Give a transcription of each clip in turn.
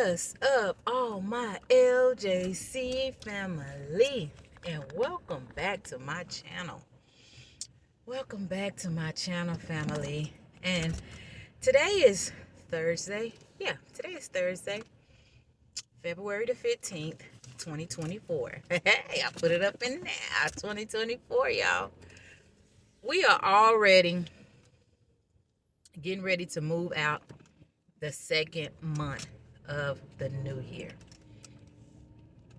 What's up, all my LJC family? And welcome back to my channel. Welcome back to my channel, family. And today is Thursday. Yeah, today is Thursday, February the 15th, 2024. Hey, I put it up in there. 2024, y'all. We are already getting ready to move out the second month of the new year.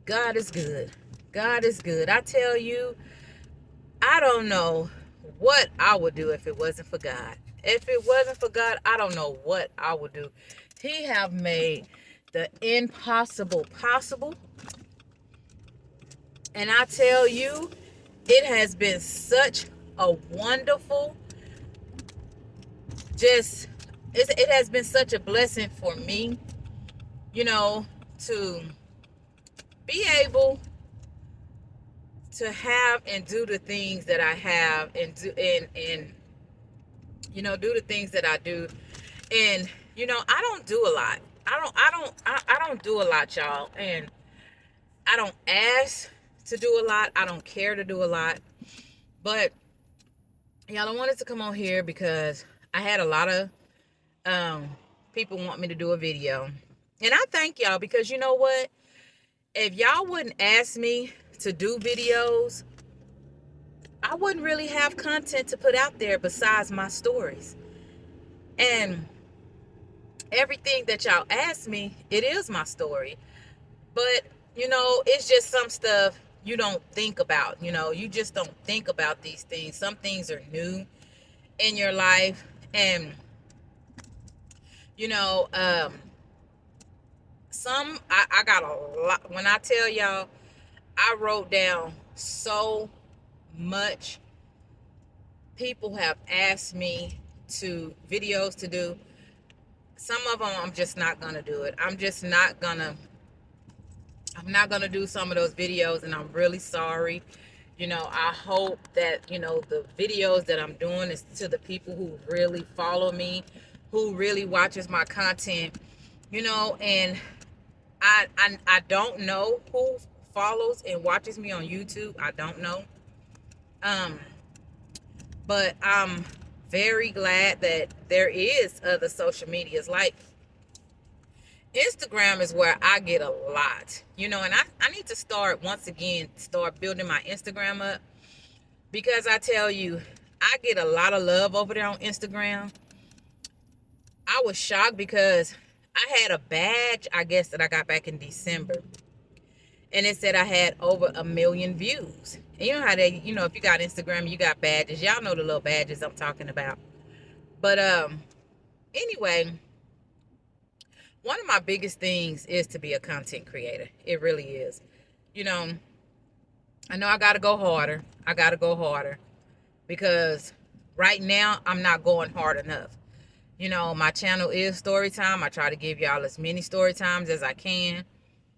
God is good. God is good. I tell you, I don't know what I would do if it wasn't for God. If it wasn't for God, I don't know what I would do. He have made the impossible possible. And I tell you, it has been such a wonderful, it has been such a blessing for me, to be able to have and do the things that I have and do do the things that I do. And I don't do a lot. I don't do a lot, y'all. And I don't ask to do a lot. I don't care to do a lot. But y'all, I wanted to come on here because I had a lot of people want me to do a video. And I thank y'all, because you know what? If y'all wouldn't ask me to do videos, I wouldn't really have content to put out there besides my stories. And everything that y'all ask me, it is my story. But, it's just some stuff you don't think about. You just don't think about these things. Some things are new in your life. And, I got a lot. When I tell y'all, I wrote down so much. People have asked me videos to do. Some of them I'm just not gonna do it. I'm not gonna do some of those videos, and I'm really sorry. I hope that the videos that I'm doing is to the people who really follow me, who really watches my content. And I don't know who follows and watches me on YouTube. I don't know. But I'm very glad that there is other social medias. Like Instagram is where I get a lot, and I need to start building my Instagram up, because I tell you, I get a lot of love over there on Instagram. I was shocked because I had a badge, I guess, that I got back in December. And it said I had over 1 million views. And you know how if you got Instagram, you got badges. Y'all know the little badges I'm talking about. But anyway, one of my biggest things is to be a content creator. It really is. I know I got to go harder. Because right now I'm not going hard enough. My channel is story time. I try to give y'all as many story times as I can.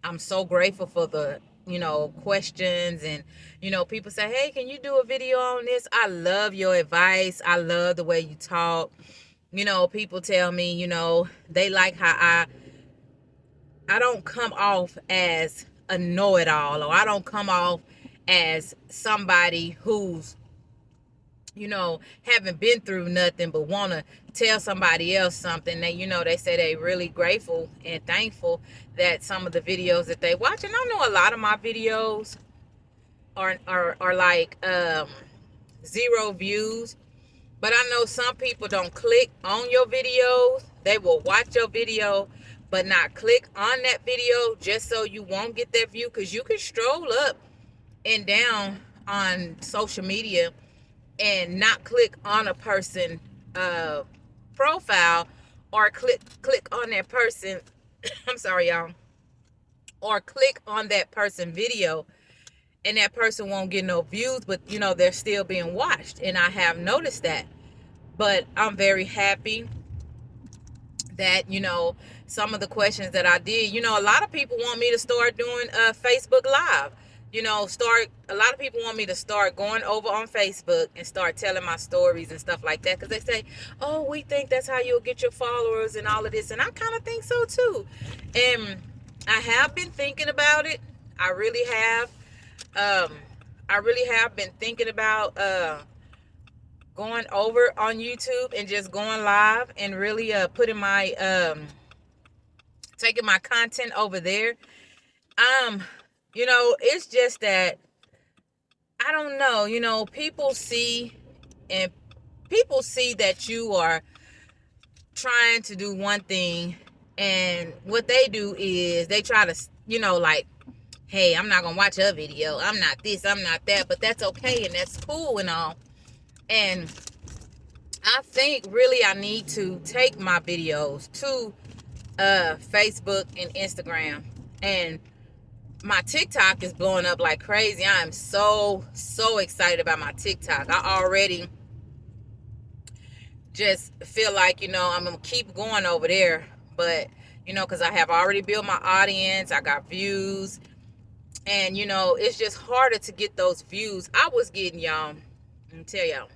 I'm so grateful for the, questions, and, people say, hey, can you do a video on this? I love your advice. I love the way you talk. People tell me, they like how I don't come off as a know-it-all, or I don't come off as somebody who's, haven't been through nothing but want to tell somebody else something. They say they really grateful and thankful that some of the videos that they watch, and I know a lot of my videos are like 0 views, but I know some people don't click on your videos. They will watch your video but not click on that video just so you won't get that view, because you can stroll up and down on social media and not click on a person profile, or click on that person I'm sorry, y'all, or click on that person video, and that person won't get no views, but they're still being watched. And I have noticed that. But I'm very happy that some of the questions that I did, a lot of people want me to start doing Facebook Live. you know, a lot of people want me to start going over on Facebook and start telling my stories and stuff like that, because they say, oh, we think that's how you'll get your followers and all of this, and I kind of think so too. And I have been thinking about it. I really have. I really have been thinking about going over on YouTube and just going live and really putting my taking my content over there. You know, it's just that I don't know, you know, people see that you are trying to do one thing, and what they do is they try to, you know, like, hey, I'm not gonna watch a video, I'm not this, I'm not that, but that's okay and that's cool and all. And I think really I need to take my videos to Facebook and Instagram, and my TikTok is blowing up like crazy. I am so excited about my TikTok. I already just feel like, you know, I'm gonna keep going over there, but you know, because I have already built my audience, I got views, and you know, it's just harder to get those views. I was getting, y'all, let me tell y'all,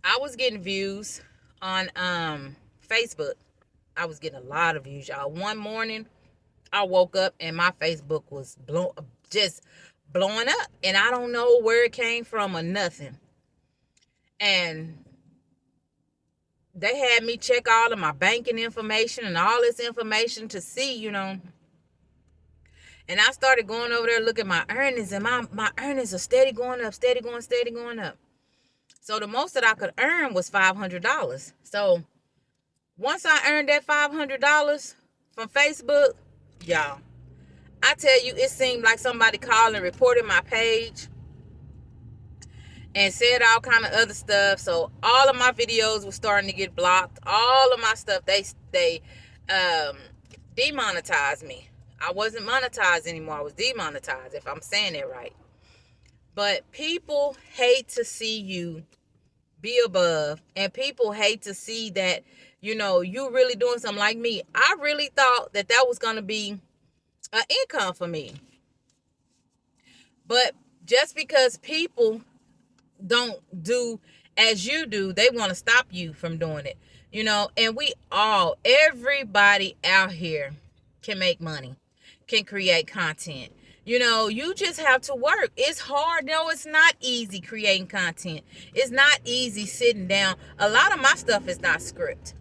I was getting views on Facebook. I was getting a lot of views, y'all. One morning I woke up and my Facebook was just blowing up, and I don't know where it came from or nothing. And they had me check all of my banking information and all this information to see, you know. And I started going over there, looking at my earnings, and my earnings are steady going up, steady going up. So the most that I could earn was $500. So once I earned that $500 from Facebook, y'all, I tell you, it seemed like somebody called and reported my page and said all kind of other stuff. So all of my videos were starting to get blocked. All of my stuff, they demonetized me. I wasn't monetized anymore. I was demonetized, if I'm saying it right. But people hate to see you be above, and people hate to see that, you know, you really doing something. Like me, I really thought that was going to be an income for me. But just because people don't do as you do, they want to stop you from doing it, you know. And everybody out here can make money, can create content. You know, you just have to work. It's hard. No, it's not easy creating content. It's not easy sitting down. A lot of my stuff is not script.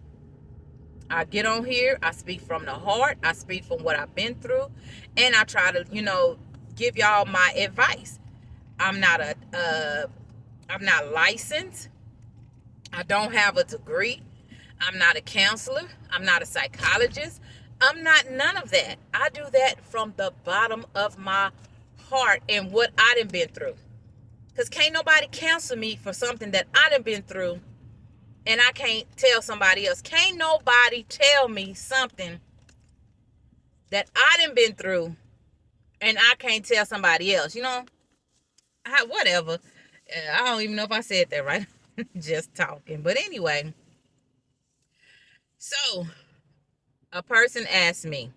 I get on here, I speak from the heart, I speak from what I've been through, and I try to, you know, give y'all my advice. I'm not licensed. I don't have a degree. I'm not a counselor. I'm not a psychologist. I'm not none of that. I do that from the bottom of my heart and what I done been through. Because can't nobody counsel me for something that I done been through, and I can't tell somebody else. Can't nobody tell me something that I done been through, and I can't tell somebody else. You know, whatever. I don't even know if I said that right. Just talking. But anyway, so a person asked me,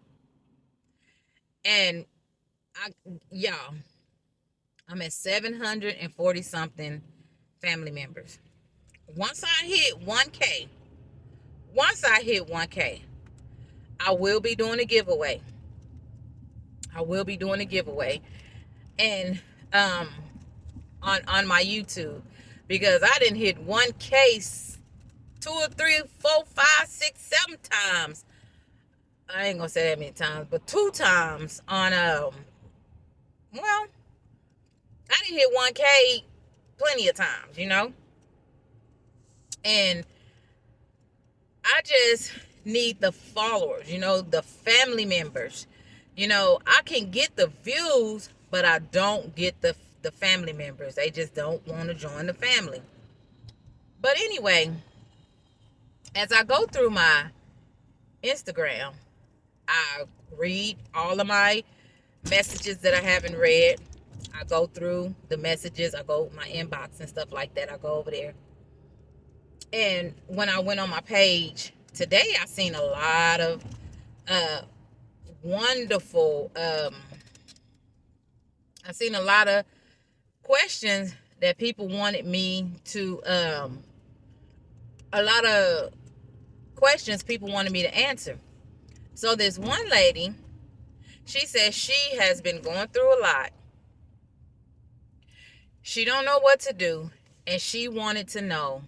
and y'all, I'm at 740 something family members. Once I hit 1K, I will be doing a giveaway. And on my YouTube, because I didn't hit 1K 2 or 3 or 4, 5, 6, 7 times. I ain't gonna say that many times, but 2 times on well, I didn't hit 1K plenty of times, you know. And I just need the followers, you know, the family members. You know, I can get the views, but I don't get the family members. They just don't want to join the family. But anyway, as I go through my Instagram, I read all of my messages that I haven't read. I go through the messages. I go my inbox and stuff like that. I go over there. And when I went on my page today, I seen a lot of wonderful I've seen a lot of questions that people wanted me to, a lot of questions people wanted me to answer. So this one lady, she says she has been going through a lot. She don't know what to do, and she wanted to know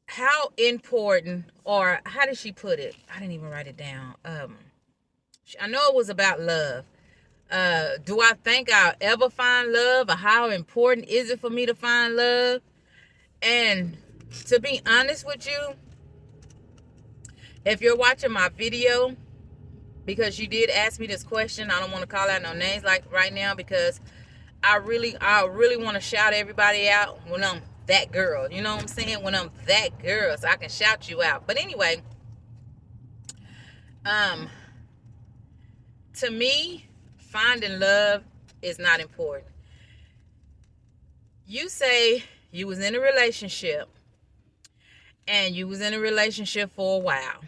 how important, or how did she put it? I didn't even write it down. I know it was about love. Do I think I'll ever find love, or how important is it for me to find love? And to be honest with you, if you're watching my video, because you did ask me this question, I don't want to call out no names like right now, because I really want to shout everybody out when I'm that girl. You know what I'm saying? When I'm that girl, so I can shout you out. But anyway, to me, finding love is not important. You say you was in a relationship, and you was in a relationship for a while.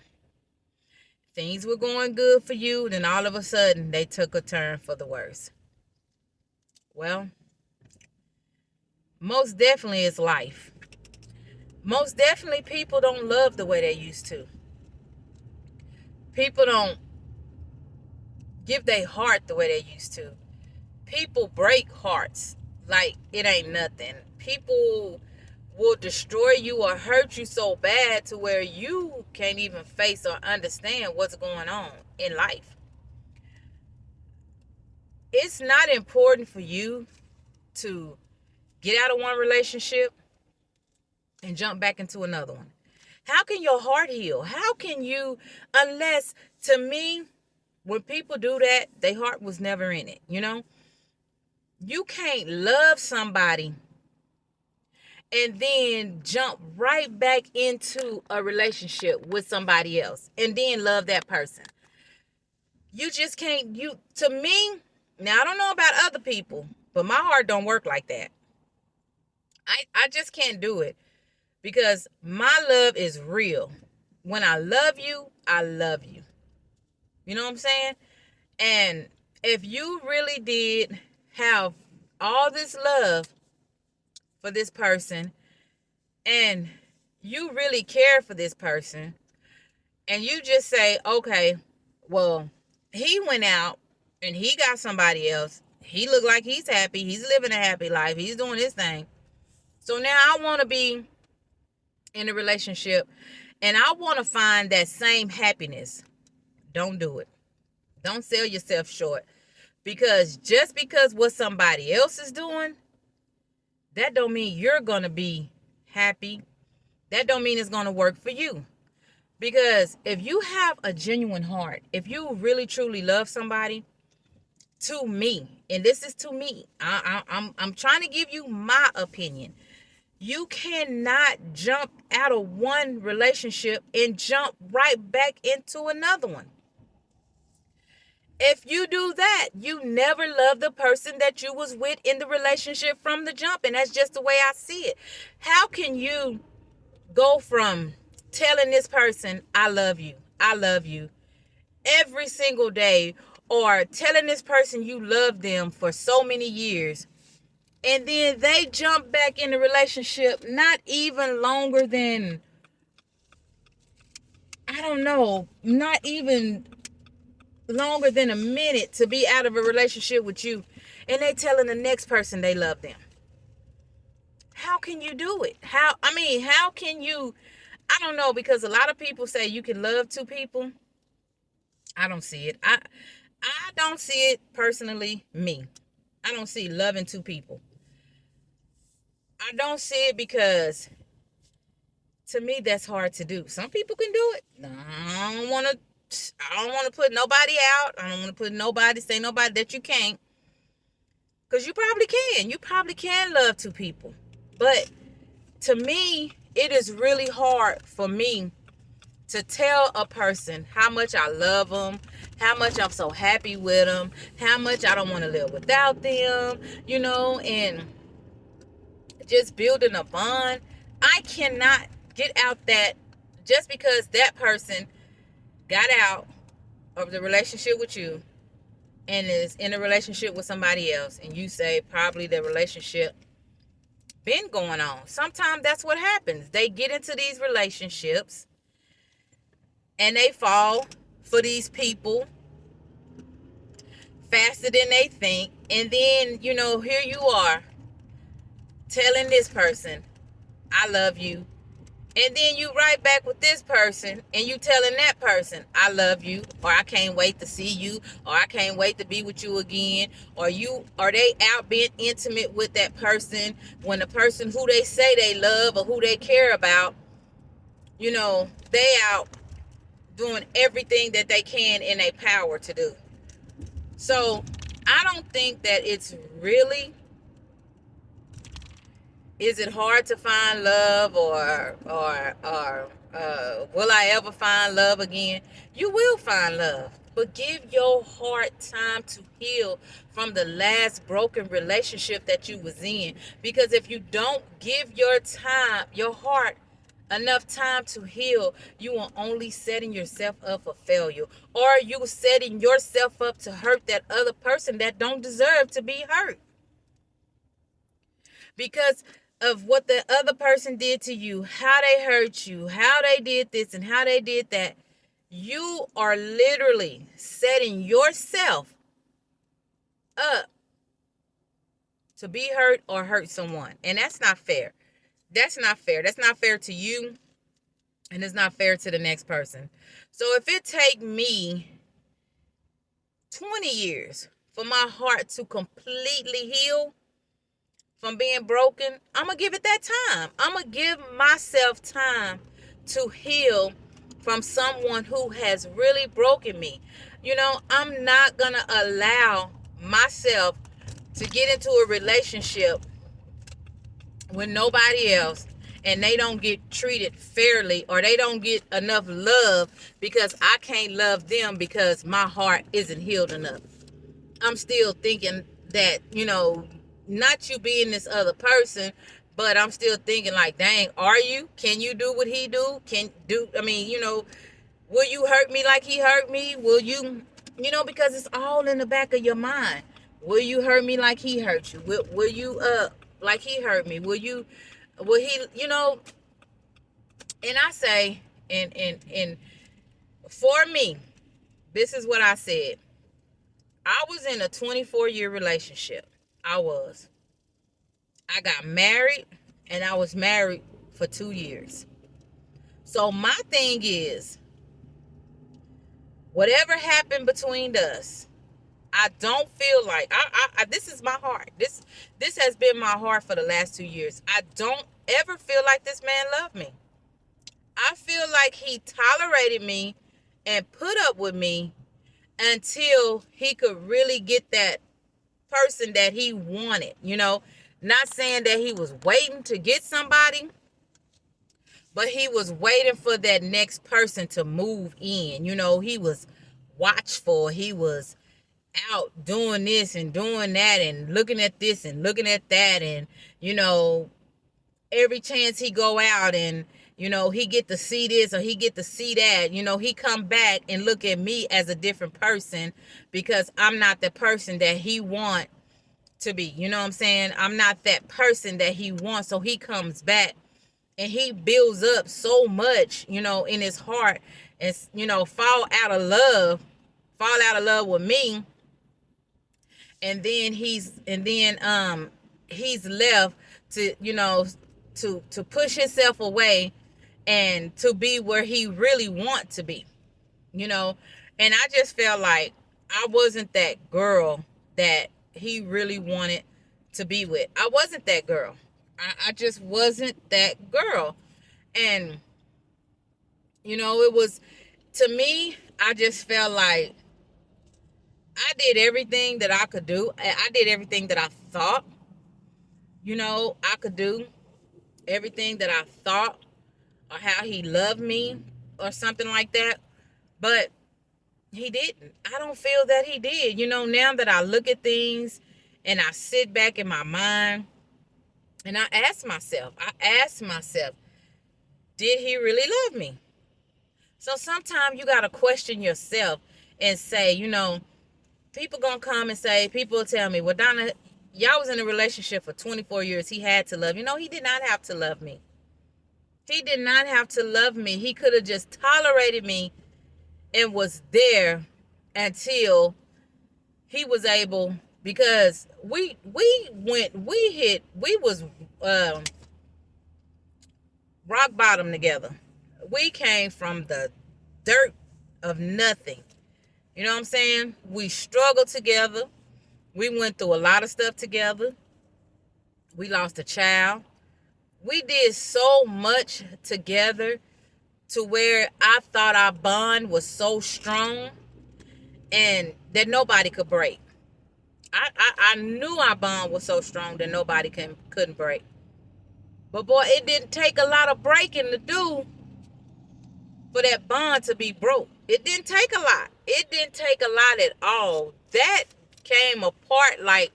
Things were going good for you, then all of a sudden they took a turn for the worse. Well, most definitely it's life. Most definitely people don't love the way they used to. People don't give their heart the way they used to. People break hearts like it ain't nothing. People will destroy you or hurt you so bad to where you can't even face or understand what's going on in life. It's not important for you to get out of one relationship and jump back into another one. How can your heart heal? How can you, unless, to me, when people do that, their heart was never in it, you know? You can't love somebody and then jump right back into a relationship with somebody else and then love that person. You just can't, to me, now I don't know about other people, but my heart don't work like that. I just can't do it, because my love is real. When I love you, I love you. You know what I'm saying? And if you really did have all this love for this person, and you really care for this person, and you just say, okay, well, he went out and he got somebody else. He looked like he's happy. He's living a happy life. He's doing his thing. So now I want to be in a relationship and I want to find that same happiness. Don't do it. Don't sell yourself short. Because just because what somebody else is doing, that don't mean you're going to be happy. That don't mean it's going to work for you. Because if you have a genuine heart, if you really truly love somebody, to me, and this is to me, I'm trying to give you my opinion. You cannot jump out of one relationship and jump right back into another one. If you do that, you never love the person that you was with in the relationship from the jump. And that's just the way I see it. How can you go from telling this person, I love you every single day, or telling this person you love them for so many years, and then they jump back in the relationship not even longer than, I don't know, not even longer than a minute to be out of a relationship with you, and they telling the next person they love them? How can you do it? How can you? I don't know, because a lot of people say you can love two people. I don't see it. I don't see it personally, me. I don't see loving two people. I don't see it, because to me that's hard to do. Some people can do it. I don't want to put nobody out. I don't want to say nobody that you can't. Because you probably can. You probably can love two people. But to me, it is really hard for me to tell a person how much I love them, how much I'm so happy with them, how much I don't want to live without them, and just building a bond. I cannot get out that just because that person got out of the relationship with you and is in a relationship with somebody else, and you say probably the relationship been going on. Sometimes that's what happens. They get into these relationships and they fall for these people faster than they think. And then, here you are telling this person, I love you. And then you right back with this person and you telling that person, I love you, or I can't wait to see you, or I can't wait to be with you again, or they out being intimate with that person when the person who they say they love or who they care about, they out doing everything that they can in their power to do. So I don't think that it's really, is it hard to find love or will I ever find love again? You will find love, but give your heart time to heal from the last broken relationship that you was in. Because if you don't give your heart enough time to heal, you are only setting yourself up for failure, or you setting yourself up to hurt that other person that don't deserve to be hurt. Because of what the other person did to you, how they hurt you, how they did this and how they did that, you are literally setting yourself up to be hurt or hurt someone. And that's not fair. That's not fair. That's not fair to you, and it's not fair to the next person. So if it take me 20 years for my heart to completely heal from being broken, I'm going to give it that time. I'm going to give myself time to heal from someone who has really broken me. I'm not going to allow myself to get into a relationship with nobody else and they don't get treated fairly, or they don't get enough love because I can't love them because my heart isn't healed enough. I'm still thinking that, not you being this other person, but I'm still thinking like, dang, are you? Can you do what he do? Will you hurt me like he hurt me? Will you, because it's all in the back of your mind. Will you hurt me like he hurt you? Will you, like he hurt me? Will he, and I say, and for me, this is what I said. I was in a 24-year relationship. I got married, and I was married for 2 years. So my thing is, whatever happened between us, I don't feel like, this is my heart. This has been my heart for the last 2 years. I don't ever feel like this man loved me. I feel like he tolerated me and put up with me until he could really get that person that he wanted. Not saying that he was waiting to get somebody, but he was waiting for that next person to move in. He was watchful. He was out doing this and doing that and looking at this and looking at that, and every chance he go out and he get to see this or he get to see that, he come back and look at me as a different person because I'm not the person that he want to be. You know what I'm saying? I'm not that person that he wants. So he comes back and he builds up so much, in his heart, and fall out of love with me. And then he's left to, to push himself away and to be where he really wants to be, and I just felt like I wasn't that girl that he really wanted to be with. I wasn't that girl. I just wasn't that girl. And, it was, to me, I just felt like I did everything that I could do. I did everything that I thought, I could do. Everything that I thought, or how he loved me or something like that. But he didn't. I don't feel that he did. Now that I look at things and I sit back in my mind and I ask myself, did he really love me? So sometimes you got to question yourself and say, people gonna come and say, people will tell me, well, Donna, y'all was in a relationship for 24 years. He had to love you. No, he did not have to love me. He did not have to love me. He could have just tolerated me and was there until he was able, because we was rock bottom together. We came from the dirt of nothing. You know what I'm saying? We struggled together. We went through a lot of stuff together. We lost a child. We did so much together to where I thought our bond was so strong and that nobody could break. I knew our bond was so strong that nobody couldn't break. But boy, it didn't take a lot of breaking to do for that bond to be broke. It didn't take a lot. It didn't take a lot at all. That came apart like,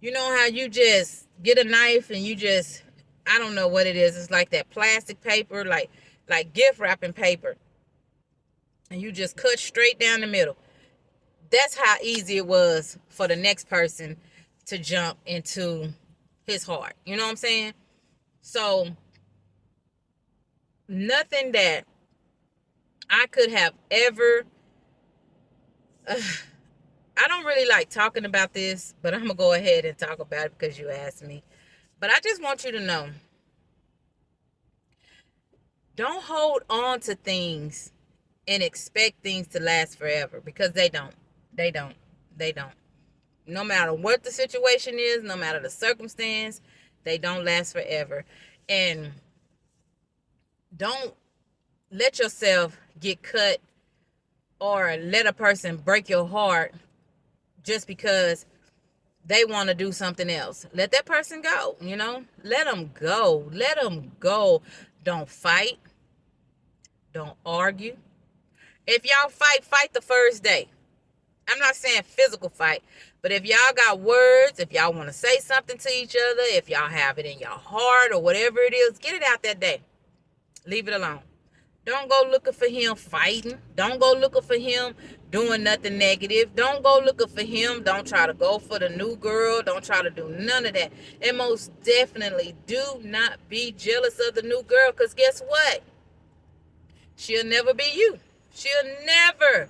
you know how you just get a knife and you just, I don't know what it is. It's like that plastic paper, like gift wrapping paper. And you just cut straight down the middle. That's how easy it was for the next person to jump into his heart. You know what I'm saying? So, nothing that I could have ever... I don't really like talking about this, but I'm going to go ahead and talk about it because you asked me. But I just want you to know, don't hold on to things and expect things to last forever, because they don't. They don't. They don't. No matter what the situation is, no matter the circumstance, they don't last forever. And don't let yourself get cut or let a person break your heart just because they want to do something else. Let that person go, you know? Let them go. Let them go. Don't fight. Don't argue. If y'all fight the first day. I'm not saying physical fight, but if y'all got words, if y'all want to say something to each other, if y'all have it in your heart or whatever it is, get it out that day. Leave it alone. Don't go looking for him fighting. Don't go looking for him doing nothing negative. Don't go looking for him. Don't try to go for the new girl. Don't try to do none of that. And most definitely do not be jealous of the new girl, because guess what? She'll never be you. She'll never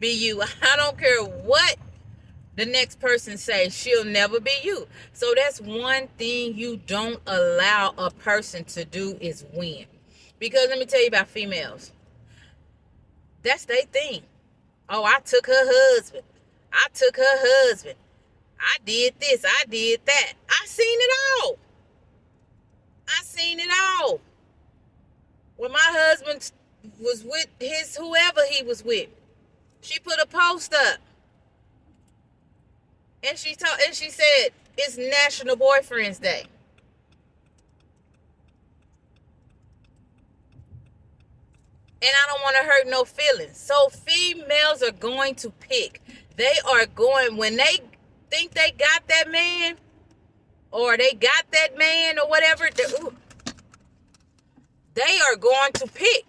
be you. I don't care what the next person says. She'll never be you. So that's one thing you don't allow a person to do, is win. Because let me tell you about females. That's their thing. Oh, I took her husband. I took her husband. I did this. I did that. I seen it all. I seen it all. When my husband was with his whoever he was with, she put a post up. And she said, it's National Boyfriend's Day. And I don't want to hurt no feelings. So females are going to pick. They are going, when they think they got that man, or they got that man, or whatever, they are going to pick.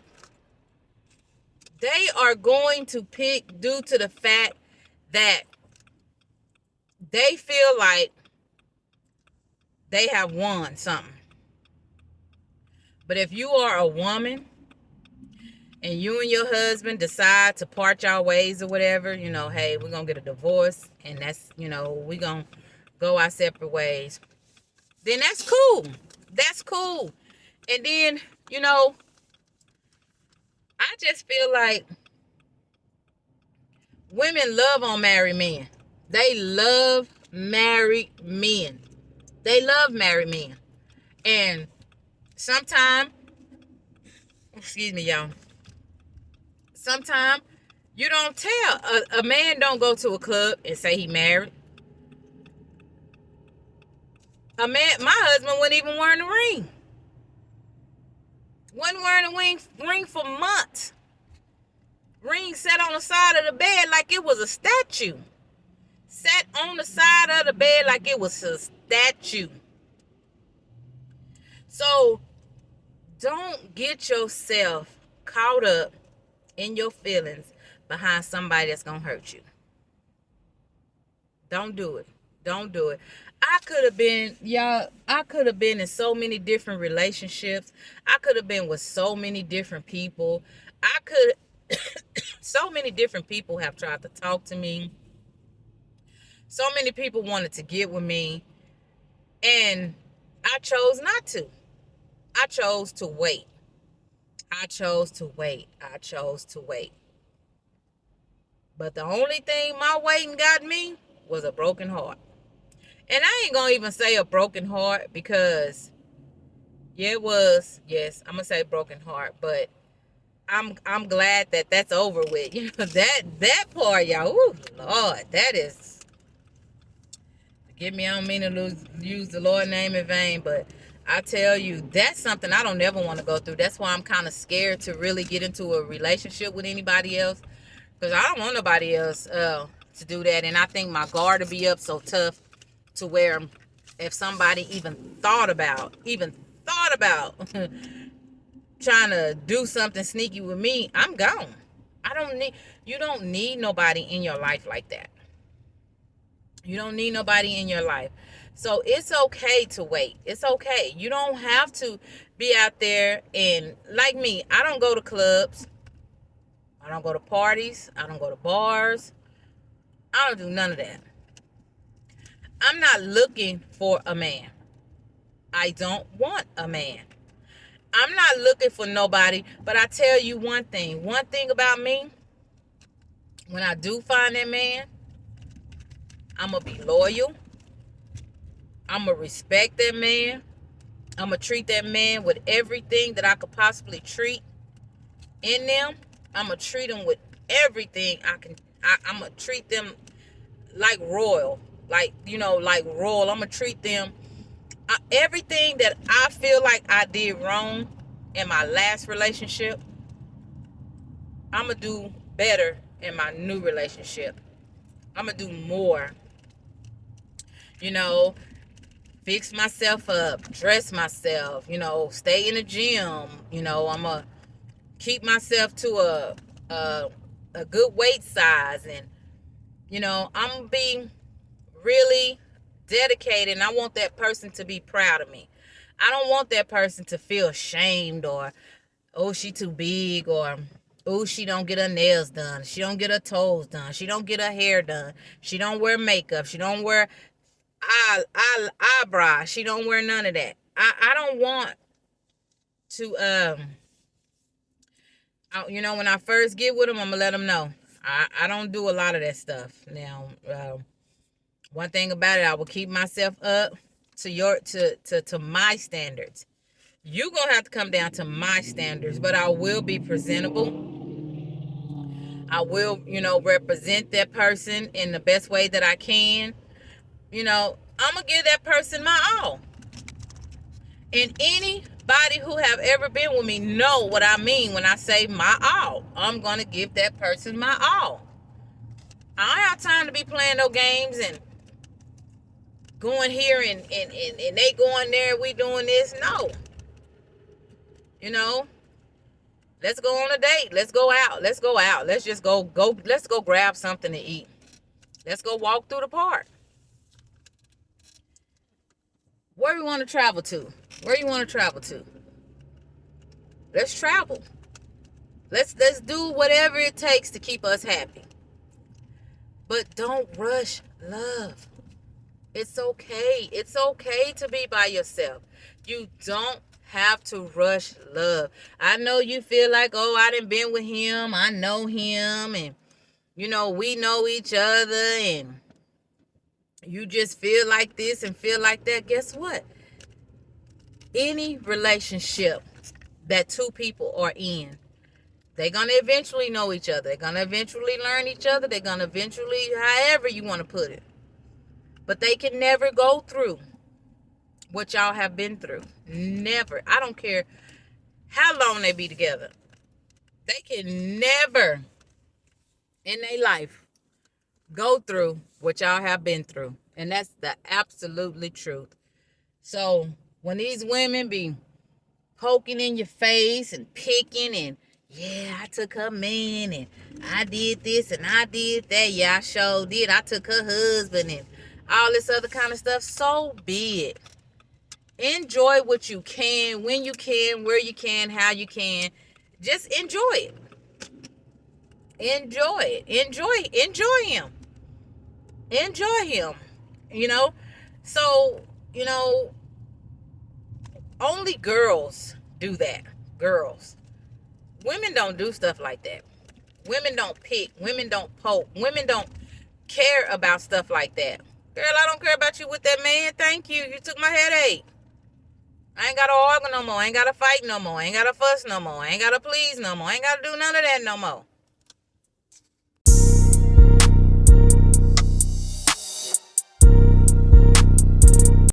They are going to pick due to the fact that they feel like they have won something. But if you are a woman and you and your husband decide to part your ways or whatever, you know, hey, we're going to get a divorce and that's, you know, we're going to go our separate ways, then that's cool. That's cool. And then, you know, I just feel like women love on married men. They love married men. They love married men. And sometimes, excuse me, y'all. Sometimes you don't tell. A man don't go to a club and say he married. A man, my husband wasn't even wearing a ring. Wasn't wearing a ring for months. Ring sat on the side of the bed like it was a statue. Sat on the side of the bed like it was a statue. So don't get yourself caught up in your feelings behind somebody that's going to hurt you. Don't do it. Don't do it. I could have been, y'all, I could have been in so many different relationships. I could have been with so many different people. I could, so many different people have tried to talk to me. So many people wanted to get with me. And I chose not to. I chose to wait. I chose to wait. I chose to wait. But the only thing my waiting got me was a broken heart. And I ain't gonna even say a broken heart because yeah, it was, yes, I'm gonna say broken heart, but I'm glad that that's over with. You know, that part, y'all. Ooh, Lord, that is, forgive me, I don't mean to use the Lord's name in vain, but I tell you, that's something I don't ever want to go through. That's why I'm kind of scared to really get into a relationship with anybody else, because I don't want nobody else to do that. And I think my guard will be up so tough to where if somebody even thought about trying to do something sneaky with me, I'm gone. You don't need nobody in your life like that. You don't need nobody in your life. So it's okay to wait. It's okay. You don't have to be out there. And like me, I don't go to clubs. I don't go to parties. I don't go to bars. I don't do none of that. I'm not looking for a man. I don't want a man. I'm not looking for nobody, but I tell you one thing. One thing about me, when I do find that man, I'm going to be loyal. I'm going to respect that man. I'm going to treat that man with everything that I could possibly treat in them. I'm going to treat them with everything I can. I'm going to treat them like royal. Like, you know, like royal. I'm going to treat them. Everything that I feel like I did wrong in my last relationship, I'm going to do better in my new relationship. I'm going to do more. You know, fix myself up, dress myself, you know, stay in the gym. You know, I'm going to keep myself to a good weight size. And, you know, I'm going to be really dedicated. And I want that person to be proud of me. I don't want that person to feel ashamed or, oh, she too big, or, oh, she don't get her nails done. She don't get her toes done. She don't get her hair done. She don't wear makeup. She don't wear eyebrow. She don't wear none of that. I don't want to, you know, when I first get with them, I'm going to let them know. I don't do a lot of that stuff. Now, one thing about it, I will keep myself up to my standards. You're going to have to come down to my standards, but I will be presentable. I will, you know, represent that person in the best way that I can. You know, I'm going to give that person my all. And anybody who have ever been with me know what I mean when I say my all. I'm going to give that person my all. I don't have time to be playing no games and going here and they going there, we doing this. No. You know, let's go on a date. Let's go out. Let's go out. Let's just go. Let's go grab something to eat. Let's go walk through the park. Where you want to travel to? Where you want to travel to? Let's travel. Let's do whatever it takes to keep us happy. But don't rush love. It's okay. It's okay to be by yourself. You don't have to rush love. I know you feel like, oh, I done been with him. I know him. And, you know, we know each other. And you just feel like this and feel like that. Guess what? Any relationship that two people are in, they're going to eventually know each other. They're going to eventually learn each other. They're going to eventually, however you want to put it. But they can never go through what y'all have been through. Never. I don't care how long they be together. They can never in their life go through what y'all have been through. And that's the absolutely truth. So when these women be poking in your face and picking and Yeah, I took her man and I did this and I did that. Yeah, I sure did. I took her husband and all this other kind of stuff. So be it. Enjoy what you can, when you can, where you can, how you can. Just enjoy it. Enjoy it. Enjoy him. Enjoy him. You know? So, you know, only girls do that. Girls. Women don't do stuff like that. Women don't pick. Women don't poke. Women don't care about stuff like that. Girl, I don't care about you with that man. Thank you. You took my headache. I ain't got to argue no more. I ain't got to fight no more. I ain't got to fuss no more. I ain't got to please no more. I ain't got to do none of that no more.